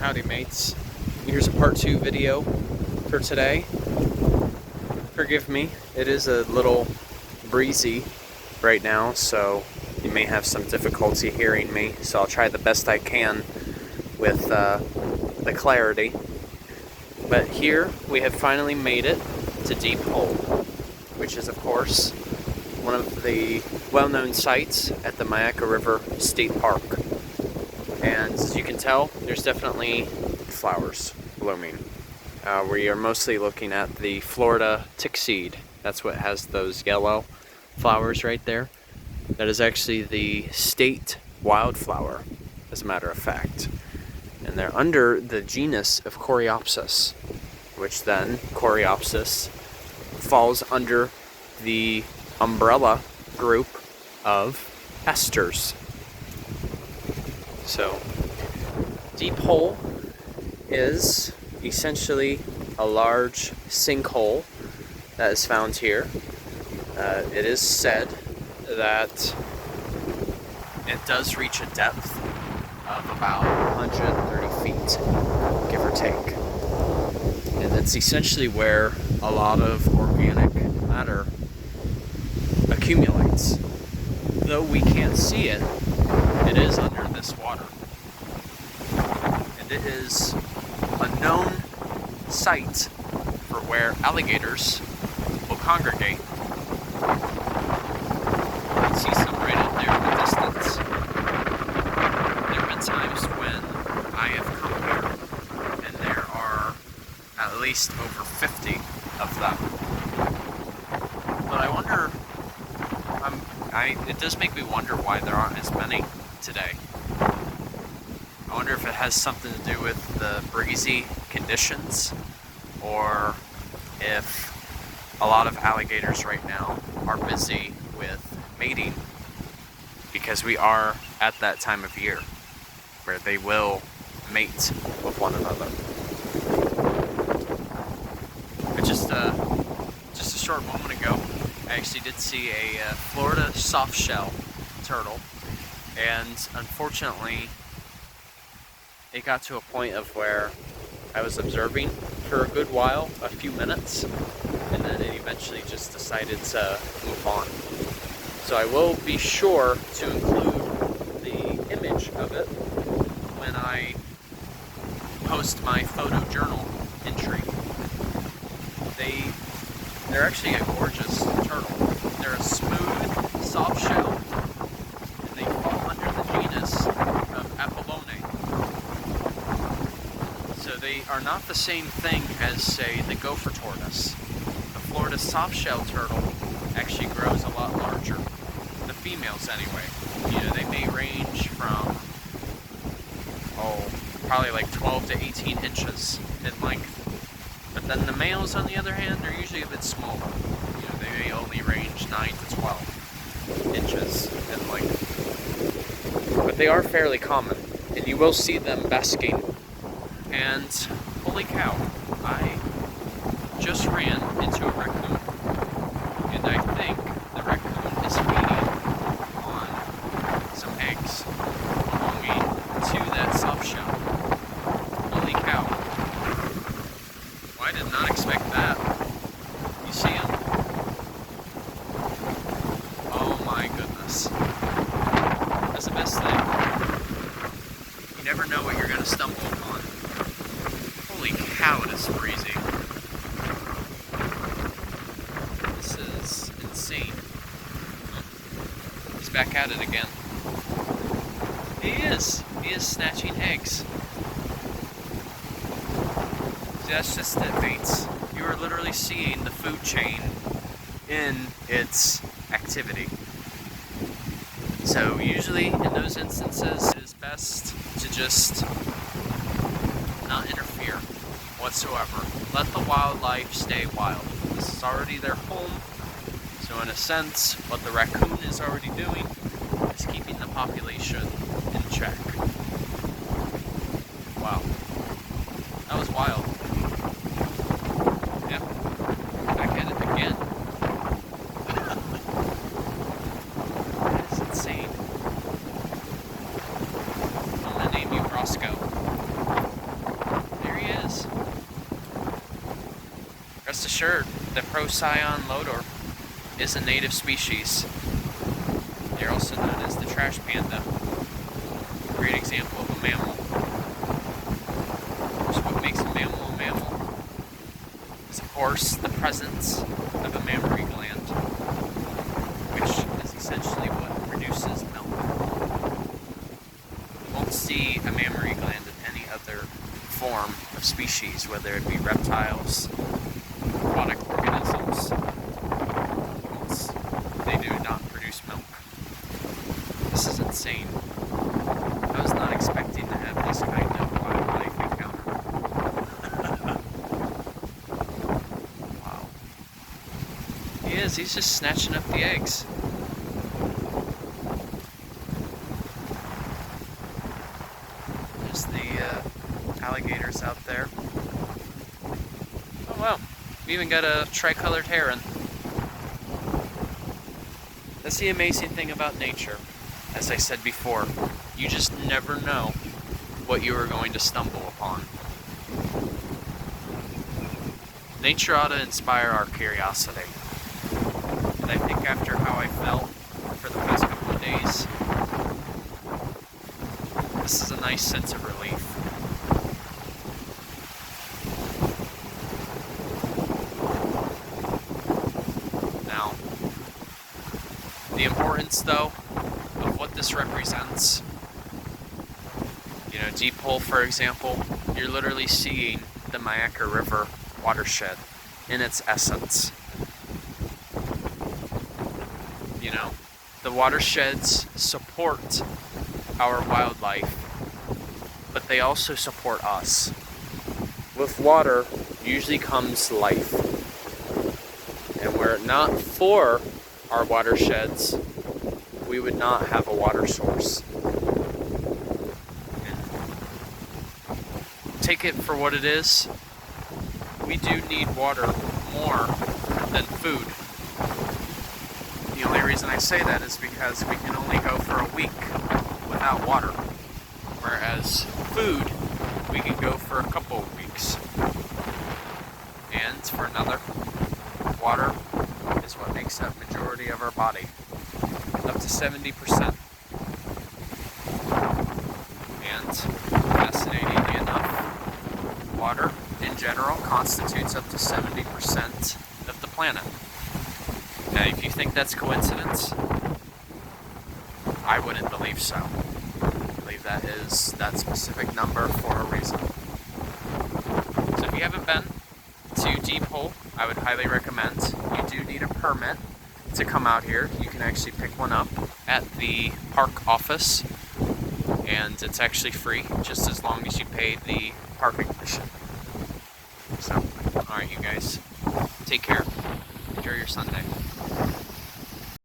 Howdy mates, here's a part 2 video for today. Forgive me, it is a little breezy right now, so you may have some difficulty hearing me, so I'll try the best I can with the clarity. But here we have finally made it to Deep Hole, which is of course one of the well-known sites at the Myakka River State Park. And as you can tell, there's definitely flowers blooming. We are mostly looking at the Florida tickseed. That's what has those yellow flowers right there. That is actually the state wildflower, as a matter of fact. And they're under the genus of Coreopsis, which then, Coreopsis, falls under the umbrella group of asters. So, Deep Hole is essentially a large sinkhole that is found here. It is said that it does reach a depth of about 130 feet, give or take. And that's essentially where a lot of organic matter accumulates. Though we can't see it, it is under this water. And it is a known site for where alligators will congregate. You can see some right out there in the distance. There have been times when I have come here and there are at least over 50 of them. But I wonder, it does make me wonder why there aren't as many today. I wonder if it has something to do with the breezy conditions, or if a lot of alligators right now are busy with mating, because we are at that time of year where they will mate with one another. But just a short moment ago, I actually did see a Florida Softshell Turtle, and unfortunately it got to a point of where I was observing for a good while, a few minutes, and then it eventually just decided to move on. So I will be sure to include the image of it when I post my photojournal entry. They're actually a gorgeous turtle. They're a smooth softshell, and they fall under the genus of Apollone. So they are not the same thing as, say, the gopher tortoise. The Florida softshell turtle actually grows a lot larger. The females, anyway. You know, they may range from, probably like 12 to 18 inches in length. But then the males, on the other hand, are usually a bit smaller. You know, they may only range 9 to 12 inches in length. But they are fairly common, and you will see them basking. And holy cow, I just ran into a raccoon, and I think the raccoon is feeding on some eggs belonging to that softshell. Holy cow. Well, I did not expect that. You see him? Oh my goodness. That's the best thing. You never know what you're going to stumble upon. Holy cow, it is breezy. This is insane. He's back at it again. He is snatching eggs. See, that's just it, mates. You are literally seeing the food chain in its activity. So usually in those instances, it is best to just not interfere whatsoever. Let the wildlife stay wild. This is already their home, so in a sense, what the raccoon is already doing is keeping the population in check. Wow. That was wild. Yep. Back at it again. That is insane. I'm gonna name you Rosco. rest assured, the Procyon lotor is a native species. They're also known as the trash panda. Great example of a mammal. So what makes a mammal is, of course, the presence of a mammary gland, which is essentially what produces milk. You won't see a mammary gland in any other form of species, whether it be reptiles, aquatic organisms. They do not produce milk. This is insane. I was not expecting to have this kind of wildlife encounter. Wow. He is, he's just snatching up the eggs. There's the alligators out there. Oh wow, we even got a tricolored heron. That's the amazing thing about nature. As I said before, you just never know what you are going to stumble upon. Nature ought to inspire our curiosity. And I think after how I felt for the past couple of days, this is a nice sense of relief. Now, the importance, though, of what this represents. You know, deep hole, for example, you're literally seeing the Myakka River watershed in its essence. You know, the watersheds support our wildlife, but they also support us. With water usually comes life. And were it not for our watersheds, we would not have a water source. And take it for what it is, we do need water more than food. The only reason I say that is because we can only go for a week without water, whereas food, we can go for a couple of weeks. And for another, water is what makes up majority of our body, up to 70%. And fascinatingly enough, water in general constitutes up to 70% of the planet. Now, if you think that's coincidence, I wouldn't believe so. I believe that is that specific number for a reason. So if you haven't been to Deep Hole, I would highly recommend. You do need a permit to come out here. You can actually pick one up at the park office, and it's actually free, just as long as you pay the parking admission. So, alright you guys, take care. Enjoy your Sunday.